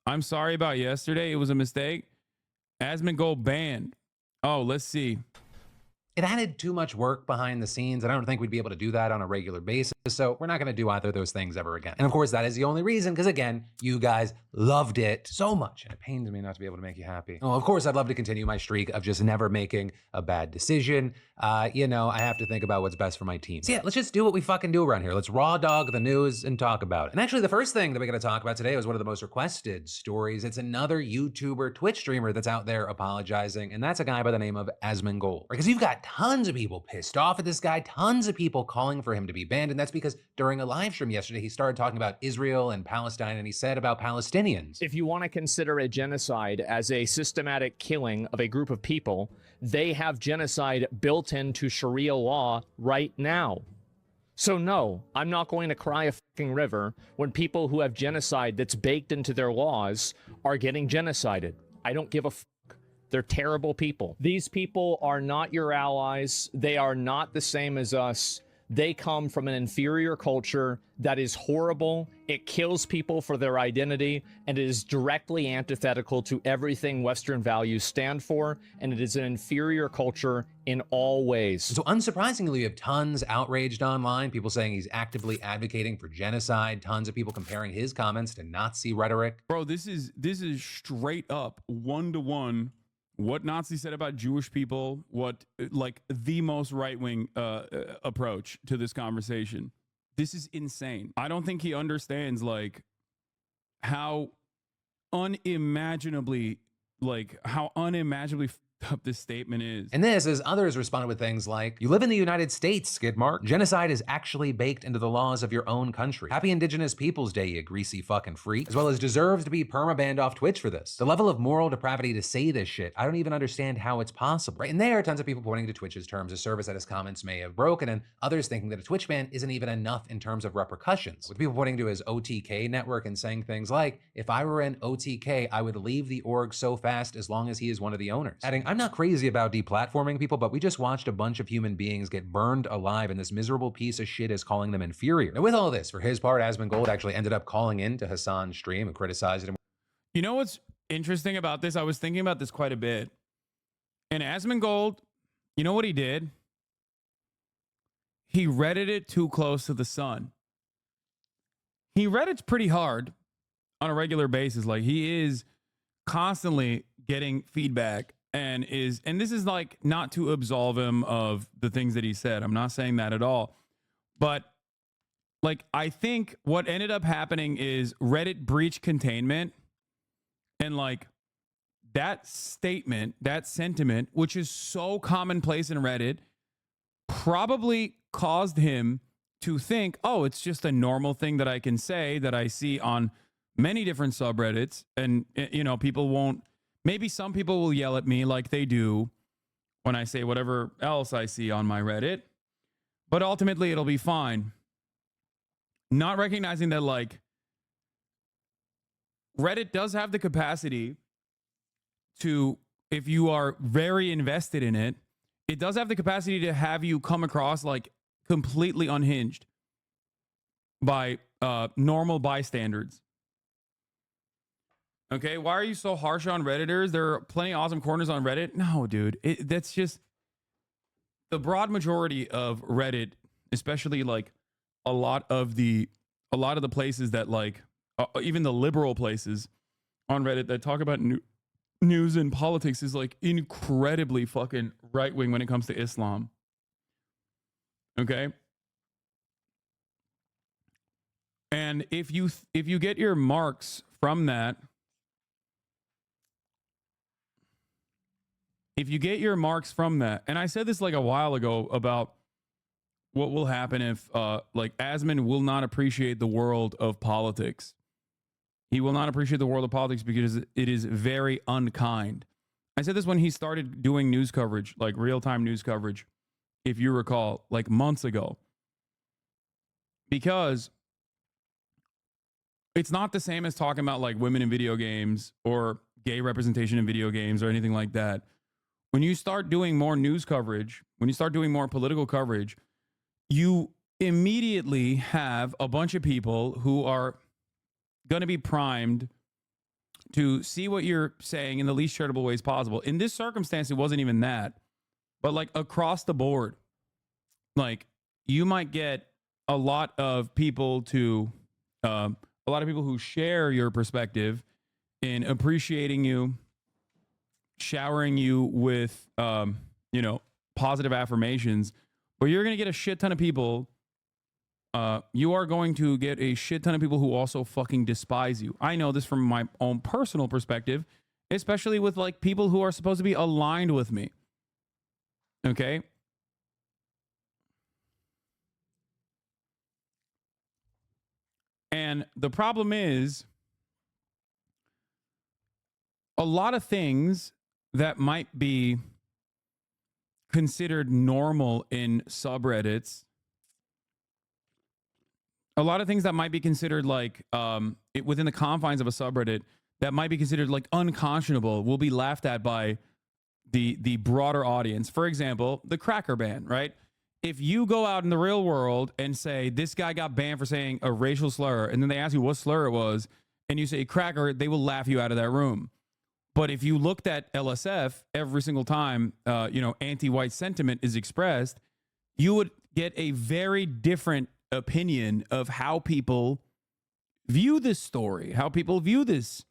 I'm sorry about yesterday. It was a mistake. Asmongold banned. Oh, let's see. It added too much work behind the scenes, and I don't think we'd be able to do that on a regular basis, so we're not going to do either of those things ever again. And of course, that is the only reason, because again, you guys loved it so much, and it pains me not to be able to make you happy. Well, of course, I'd love to continue my streak of just never making a bad decision. You know, I have to think about what's best for my team. So yeah, let's just do what we fucking do around here. Let's raw dog the news and talk about it. And actually, the first thing that we're going to talk about today was one of the most requested stories. It's another YouTuber, Twitch streamer that's out there apologizing, and that's a guy by the name of Asmongold. Because you've got tons of people pissed off at this guy, tons of people calling for him to be banned, and that's because during a live stream yesterday, he started talking about Israel and Palestine, and he said about Palestinians. If you want to consider a genocide as a systematic killing of a group of people, they have genocide built into Sharia law right now. So no, I'm not going to cry a fucking river when people who have genocide that's baked into their laws are getting genocided. I don't give a fuck. They're terrible people. These people are not your allies. They are not the same as us. They come from an inferior culture that is horrible. It kills people for their identity, and it is directly antithetical to everything Western values stand for, and it is an inferior culture in all ways. So unsurprisingly, you have tons outraged online, people saying he's actively advocating for genocide, tons of people comparing his comments to Nazi rhetoric. Bro, this is straight up one-to-one what Nazis said about Jewish people, what like the most right-wing approach to this conversation. This is insane. I don't think he understands like how unimaginably up this statement is. And this, as others responded with things like, you live in the United States, skid mark. Genocide is actually baked into the laws of your own country. Happy Indigenous Peoples Day, you greasy fucking freak. As well as deserves to be perma-banned off Twitch for this. The level of moral depravity to say this shit, I don't even understand how it's possible. Right, and there are tons of people pointing to Twitch's terms of service that his comments may have broken, and others thinking that a Twitch ban isn't even enough in terms of repercussions. With people pointing to his OTK network and saying things like, if I were in OTK, I would leave the org so fast as long as he is one of the owners. Adding, I'm not crazy about deplatforming people, but we just watched a bunch of human beings get burned alive, and this miserable piece of shit is calling them inferior. Now, with all this, for his part, Asmongold actually ended up calling in to Hasan's stream and criticized him. You know what's interesting about this? I was thinking about this quite a bit. And Asmongold, you know what he did? He Reddit it too close to the sun. He Reddit's pretty hard on a regular basis. Like, he is constantly getting feedback and this is like not to absolve him of the things that he said. I'm not saying that at all. But like, I think what ended up happening is Reddit breached containment, and like that statement, that sentiment, which is so commonplace in Reddit, probably caused him to think, oh, it's just a normal thing that I can say that I see on many different subreddits. And, you know, people won't, maybe some people will yell at me like they do when I say whatever else I see on my Reddit, but ultimately it'll be fine. Not recognizing that, like, Reddit does have the capacity to, if you are very invested in it, it does have the capacity to have you come across like completely unhinged by normal bystanders. Okay, why are you so harsh on Redditors? There are plenty of awesome corners on Reddit. No, dude, that's just the broad majority of Reddit, especially like a lot of the places that like even the liberal places on Reddit that talk about news and politics is like incredibly fucking right wing when it comes to Islam. Okay, and if you get your marks from that. If you get your marks from that, and I said this like a while ago about what will happen if like Asmon will not appreciate the world of politics. He will not appreciate the world of politics because it is very unkind. I said this when he started doing news coverage, like real-time news coverage, if you recall, like months ago. Because it's not the same as talking about like women in video games or gay representation in video games or anything like that. When you start doing more news coverage, when you start doing more political coverage, you immediately have a bunch of people who are going to be primed to see what you're saying in the least charitable ways possible. In this circumstance, it wasn't even that, but like across the board, like you might get a lot of people to, a lot of people who share your perspective in appreciating you, showering you with, you know, positive affirmations, but you're going to get a shit ton of people. You are going to get a shit ton of people who also fucking despise you. I know this from my own personal perspective, especially with like people who are supposed to be aligned with me. Okay. And the problem is a lot of things that might be considered normal in subreddits, a lot of things that might be considered like within the confines of a subreddit that might be considered like unconscionable will be laughed at by the broader audience. For example, the cracker ban, right? If you go out in the real world and say this guy got banned for saying a racial slur, and then they ask you what slur it was, and you say cracker, they will laugh you out of that room. But if you looked at LSF every single time, you know, anti-white sentiment is expressed, you would get a very different opinion of how people view this story, how people view this.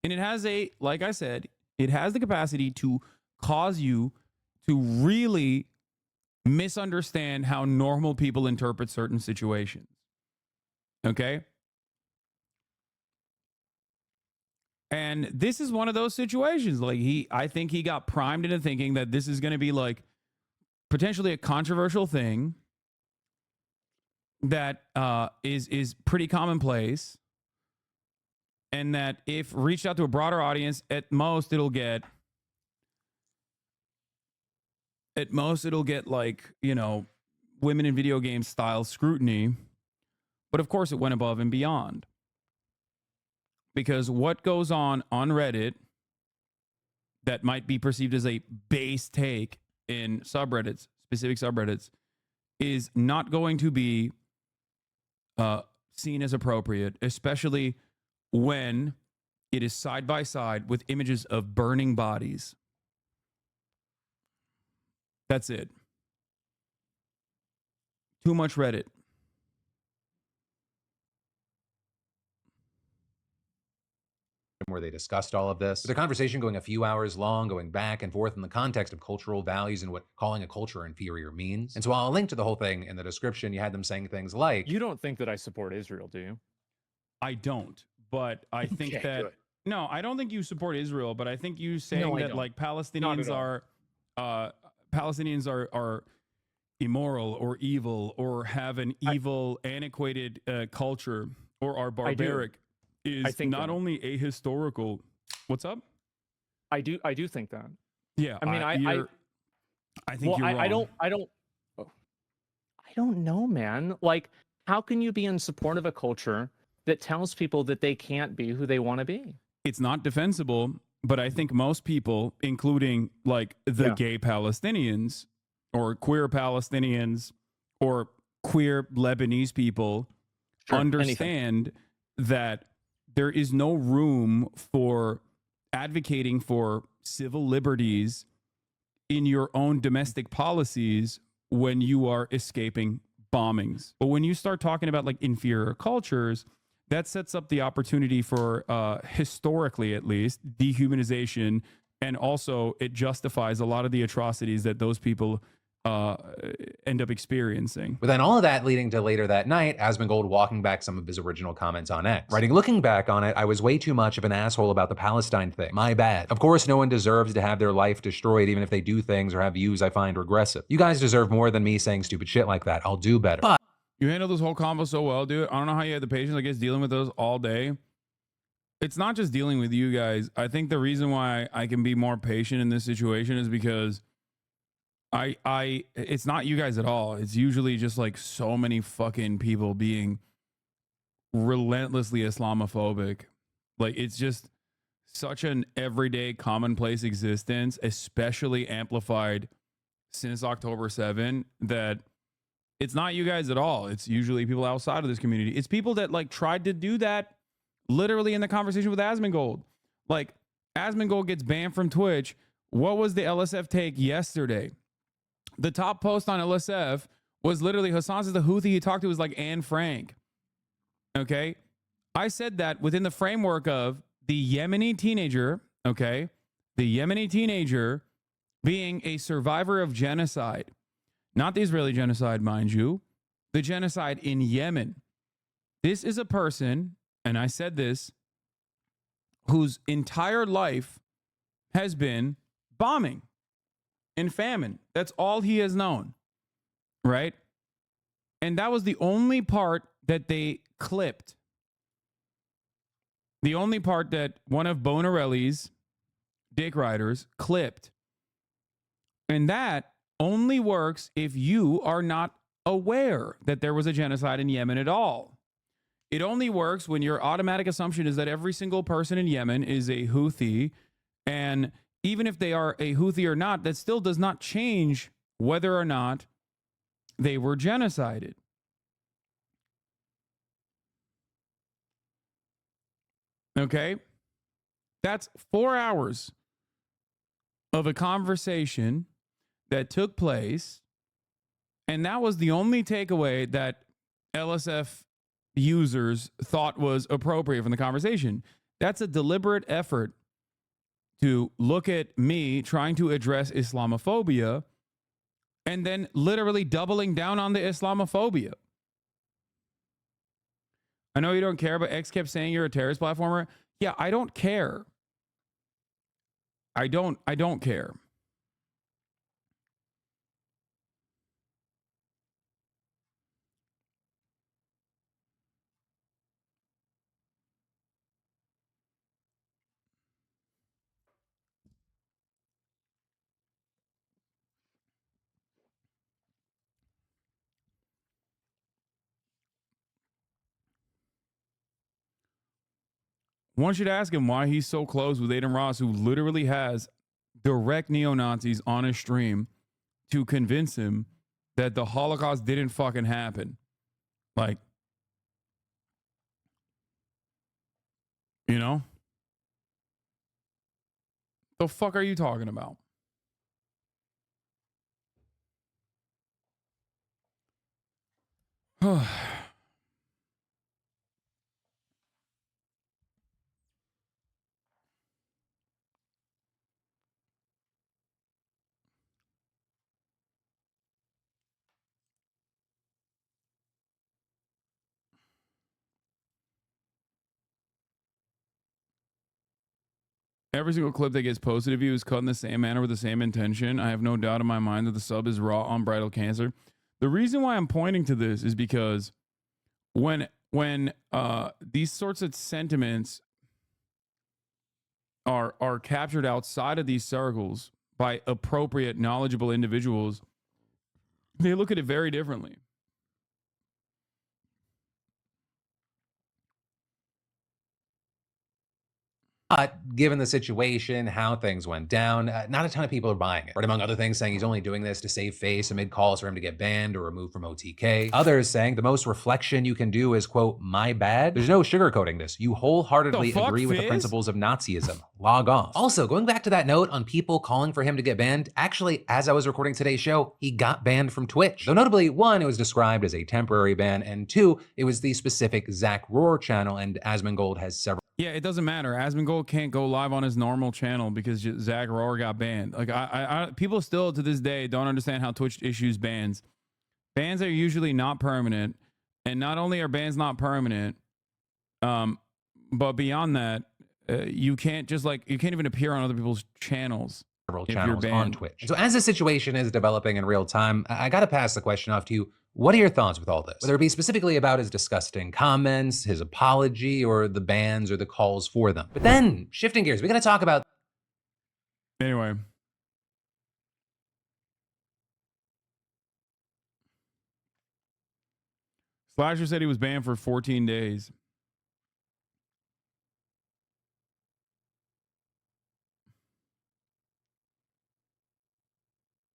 And it has a, like I said, it has the capacity to cause you to really misunderstand how normal people interpret certain situations. Okay? And this is one of those situations. Like I think he got primed into thinking that this is going to be like potentially a controversial thing that is pretty commonplace, and that if reached out to a broader audience, at most it'll get like, you know, women in video games style scrutiny. But of course it went above and beyond, because what goes on Reddit that might be perceived as a base take in subreddits, specific subreddits, is not going to be seen as appropriate, especially when it is side by side with images of burning bodies. That's it. Too much Reddit. Where they discussed all of this. The conversation going a few hours long, going back and forth in the context of cultural values and what calling a culture inferior means. And so I'll link to the whole thing in the description. You had them saying things like, You don't think that I support Israel, do you? I don't, but I think Okay, that good. no, I don't think you support Israel, but I think you saying No, I that don't. like Not Palestinians are immoral or evil or have an evil, antiquated culture or are barbaric is think not that. only ahistorical. What's up? I do think that. Yeah, I mean, I think well, you're wrong. I don't know, man. Like, how can you be in support of a culture that tells people that they can't be who they want to be? It's not defensible, but I think most people, including like the gay Palestinians or queer Palestinians or queer Lebanese people, understand that there is no room for advocating for civil liberties in your own domestic policies when you are escaping bombings. But when you start talking about like inferior cultures, that sets up the opportunity for, historically at least, dehumanization. And also it justifies a lot of the atrocities that those people end up experiencing. But then all of that leading to later that night, Asmongold walking back some of his original comments on X. Writing, looking back on it, I was way too much of an asshole about the Palestine thing. My bad. Of course, no one deserves to have their life destroyed, even if they do things or have views I find regressive. You guys deserve more than me saying stupid shit like that. I'll do better. But you handle this whole convo so well, dude. I don't know how you had the patience, I guess, dealing with those all day. It's not just dealing with you guys. I think the reason why I can be more patient in this situation is because it's not you guys at all. It's usually just like so many fucking people being relentlessly Islamophobic. Like it's just such an everyday commonplace existence, especially amplified since October 7, that it's not you guys at all. It's usually people outside of this community. It's people that like tried to do that literally in the conversation with Asmongold, Like, Asmongold gets banned from Twitch. What was the LSF take yesterday? The top post on LSF was literally Hasan says the Houthi he talked to was like Anne Frank. Okay. I said that within the framework of the Yemeni teenager, okay, the Yemeni teenager being a survivor of genocide, not the Israeli genocide, mind you, the genocide in Yemen. This is a person, and I said this, whose entire life has been bombing and famine. That's all he has known, right? And that was the only part that they clipped. The only part that one of Bonarelli's dick riders clipped. And that only works if you are not aware that there was a genocide in Yemen at all. It only works when your automatic assumption is that every single person in Yemen is a Houthi. And even if they are a Houthi or not, that still does not change whether or not they were genocided. Okay? That's 4 hours of a conversation that took place. And that was the only takeaway that LSF users thought was appropriate from the conversation. That's a deliberate effort to look at me trying to address Islamophobia and then literally doubling down on the Islamophobia. I know you don't care, but X kept saying you're a terrorist platformer. Yeah, I don't care. I don't care. One should ask him why he's so close with Aiden Ross, who literally has direct neo-Nazis on his stream to convince him that the Holocaust didn't fucking happen. Like, you know? The fuck are you talking about? Every single clip that gets posted of you is cut in the same manner with the same intention. I have no doubt in my mind that the sub is raw unbridled cancer. The reason why I'm pointing to this is because when these sorts of sentiments are captured outside of these circles by appropriate, knowledgeable individuals, they look at it very differently. Given the situation, how things went down, not a ton of people are buying it. But among other things, saying he's only doing this to save face amid calls for him to get banned or removed from OTK. Others saying the most reflection you can do is, quote, my bad. There's no sugarcoating this. You wholeheartedly agree with the principles of Nazism. Log off. Also, going back to that note on people calling for him to get banned, actually, as I was recording today's show, he got banned from Twitch. Though notably, one, it was described as a temporary ban, and two, it was the specific Zach Rohr channel, and Asmongold has several. Yeah, it doesn't matter. Asmongold can't go live on his normal channel because Zach Rohr got banned. Like, I people still to this day don't understand how Twitch issues bans. Bans are usually not permanent, and not only are bans not permanent, but beyond that, you can't just you can't even appear on other people's channels. Several channels on Twitch. So as the situation is developing in real time, I gotta pass the question off to you. What are your thoughts with all this? Whether it be specifically about his disgusting comments, his apology, or the bans or the calls for them. But then, shifting gears, we're gonna talk about. Anyway. Slasher said he was banned for 14 days.